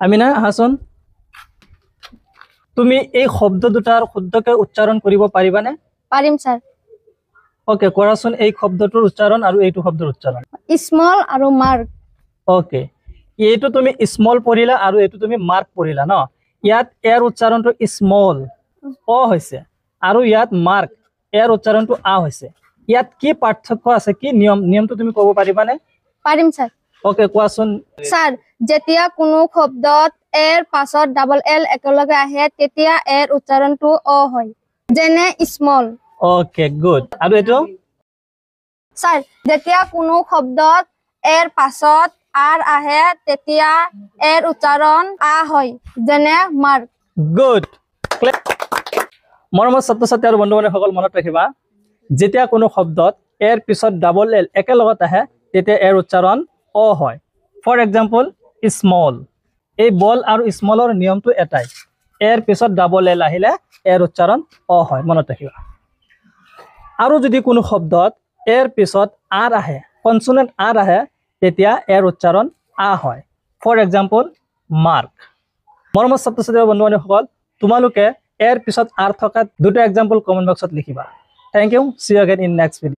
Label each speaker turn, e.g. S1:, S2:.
S1: আমিনা আহাচোন তুমি এই শব্দ দুটাৰ শুদ্ধকৈ উচ্চাৰণ কৰিব পাৰিবানে
S2: পাৰিম স্যাৰ
S1: ওকে কৰাচোন এই শব্দটোৰ উচ্চাৰণ আৰু এইটো শব্দৰ উচ্চাৰণ
S2: স্মল আৰু মাৰ্ক
S1: ওকে এইটো তুমি স্মল পঢ়িলা আৰু এইটো তুমি মাৰ্ক পঢ়িলা ন ইয়াত এৰ উচ্চাৰণটো স্মল অ হৈছে আৰু ইয়াত মাৰ্ক এৰ উচ্চাৰণটো আ হৈছে ইয়াত কি পাৰ্থক্য আছে কি নিয়মটো তুমি ক'ব পাৰিবানে
S2: পাৰিম স্যাৰ
S1: ওকে কোৱাচোন
S2: স্যাৰ যেতিয়া কোনো শব্দত এৰ পাছত ডাবল এল একেলগে আহে তেতিয়া এৰ উচ্চাৰণটো অ হয় যেনে স্মল
S1: ওকে গুড আৰু এইটো
S2: স্যাৰ যেতিয়া কোনো শব্দত এৰ পাছত আৰ আহে তেতিয়া এৰ উচ্চাৰণ আ হয় যেনে মাৰ্ক
S1: গুড মৰমৰ ছাত্ৰ ছাত্ৰী আৰু বন্ধু বান্ধৱীসকল মনত ৰাখিবা যেতিয়া কোনো শব্দত এৰ পিছত ডাবল এল একেলগত আহে তেতিয়া এৰ উচ্চাৰণ অ হয় ফৰ এক্সাম্পল স্মল এই বল আৰু স্মলৰ নিয়মটো এটাই এৰ পিছত ডাবল এল আহিলে এৰ উচ্চাৰণ অ হয় মনত ৰাখিবা আৰু যদি কোনো শব্দত এৰ পিছত আৰ আহে কনসোনেন্ট আৰ আহে তেতিয়া এৰ উচ্চাৰণ আ হয় ফৰ এক্সাম্পল মাৰ্ক মৰমৰ ছাত্ৰ ছাত্ৰী বন্ধু বান্ধৱীসকল তোমালোকে এৰ পিছত আৰ থকা দুটা এক্সাম্পল কমেন্ট বক্সত লিখিবা thank you see you again in next video